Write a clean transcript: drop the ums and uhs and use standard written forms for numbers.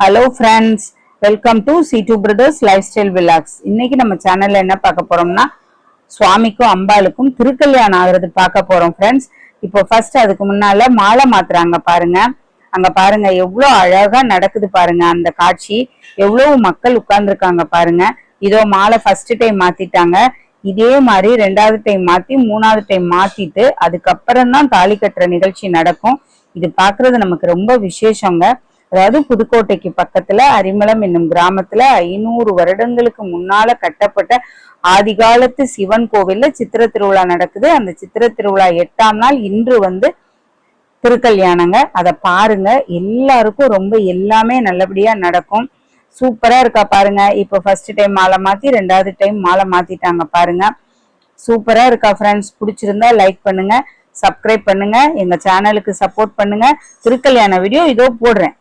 Hello friends, welcome to C2 brothers life style vlogs. இன்னைக்கு நம்ம சேனல்ல என்ன பார்க்க போறோம்னா, சுவாமிக்கும் அம்பாளுக்கும் திருக்கல்யாணம் ஆகுறது பார்க்க போறோம் ஃப்ரெண்ட்ஸ். இப்போ ஃபர்ஸ்ட் அதுக்கு முன்னால மாலை மாத்துறாங்க பாருங்க. அங்க பாருங்க எவ்வளவு அழகா நடக்குது பாருங்க. அந்த காட்சி எவ்வளவு மக்கள் உட்கார்ந்துருக்காங்க பாருங்க. இதோ மாலை ஃபர்ஸ்ட் டைம் மாத்திட்டாங்க. இதே மாதிரி ரெண்டாவது டைம் மாத்தி மூணாவது டைம் மாத்திட்டு அதுக்கப்புறம் தான் தாலி கட்டுற நிகழ்ச்சி நடக்கும். இது பாக்குறது நமக்கு ரொம்ப விசேஷங்க. அதாவது புதுக்கோட்டைக்கு பக்கத்துல அரிமளம் என்னும் கிராமத்துல 500 வருடங்களுக்கு முன்னால கட்டப்பட்ட ஆதிகாலத்து சிவன் கோவில்ல சித்திர திருவிழா நடக்குது. அந்த சித்திர திருவிழா 8ஆம் நாள் இன்று திருக்கல்யாணங்க. அதை பாருங்க, எல்லாருக்கும் ரொம்ப எல்லாமே நல்லபடியா நடக்கும். சூப்பரா இருக்கா பாருங்க. இப்ப ஃபர்ஸ்ட் டைம் மாலை மாத்தி ரெண்டாவது டைம் மாலை மாத்திட்டாங்க பாருங்க. சூப்பரா இருக்கா ஃப்ரெண்ட்ஸ். பிடிச்சிருந்தா லைக் பண்ணுங்க, சப்ஸ்கிரைப் பண்ணுங்க, எங்க சேனலுக்கு சப்போர்ட் பண்ணுங்க. திருக்கல்யாண வீடியோ இதோ போடுறேன்.